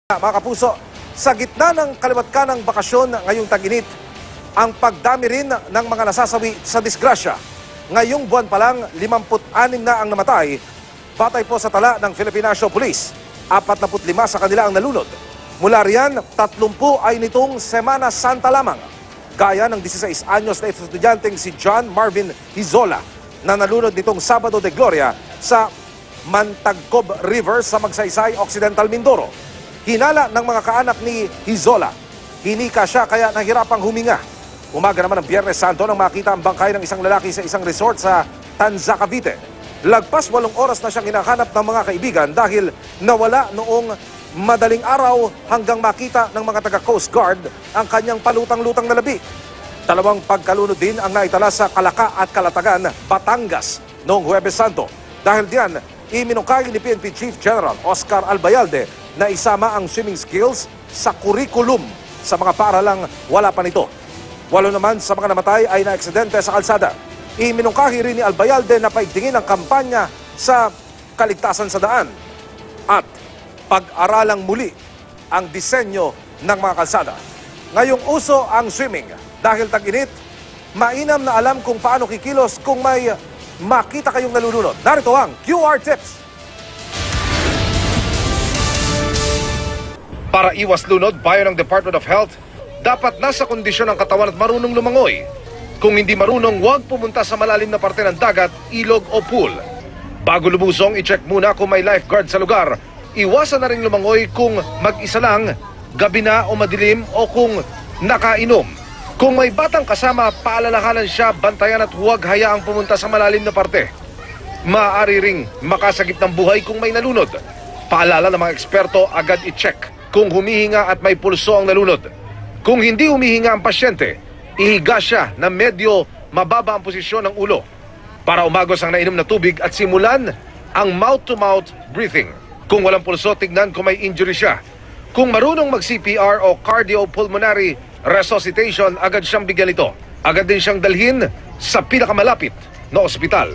Mga kapuso, sa gitna ng kaliwat-kanang bakasyon ngayong tag-init, ang pagdami rin ng mga nasasawi sa disgrasya. Ngayong buwan pa lang, 56 na ang namatay. Batay po sa tala ng Philippine National Police, 45 sa kanila ang nalunod. Mula riyan, 30 ay nitong Semana Santa lamang. Gaya ng 16 anyos na estudyanteng si John Marvin Hizola na nalunod nitong Sabado de Gloria sa Mantagcob River sa Magsaysay, Occidental Mindoro. Hinala ng mga kaanak ni Hizola. Hinika siya kaya nahirapang huminga. Umaga naman ng Biyernes Santo nang makita ang bangkay ng isang lalaki sa isang resort sa Tanza, Cavite. Lagpas 8 oras na siyang hinahanap ng mga kaibigan dahil nawala noong madaling araw hanggang makita ng mga taga-Coast Guard ang kanyang palutang-lutang na labi. 2 pagkalunod din ang naitala sa Calaca at Calatagan, Batangas noong Huwebes Santo. Dahil diyan, iminungkahi ni PNP Chief General Oscar Albayalde na isama ang swimming skills sa kurikulum sa mga paaralang wala pa nito. 8 naman sa mga namatay ay na-aksidente sa kalsada. Iminungkahi rin ni Albayalde na paigtingin ang kampanya sa kaligtasan sa daan at pag-aralang muli ang disenyo ng mga kalsada. Ngayong uso ang swimming dahil tag-init, mainam na alam kung paano kikilos kung may makita kayong nalulunod. Narito ang QR Tips. Para iwas lunod, payo ng Department of Health, dapat nasa kondisyon ang katawan at marunong lumangoy. Kung hindi marunong, huwag pumunta sa malalim na parte ng dagat, ilog o pool. Bago lumusong, i-check muna kung may lifeguard sa lugar. Iwasan na rin lumangoy kung mag-isa lang, gabi na o madilim o kung nakainom. Kung may batang kasama, paalalahanan siya, bantayan at huwag hayaang pumunta sa malalim na parte. Maaari ring makasagip ng buhay kung may nalunod. Paalala ng mga eksperto, agad i-check kung humihinga at may pulso ang nalunod. Kung hindi humihinga ang pasyente, ihiga siya na medyo mababa ang posisyon ng ulo para umagos ang nainom na tubig at simulan ang mouth-to-mouth breathing. Kung walang pulso, tignan kung may injury siya. Kung marunong mag-CPR o cardiopulmonary resuscitation, agad siyang bigyan ito. Agad din siyang dalhin sa pinakamalapit na ospital.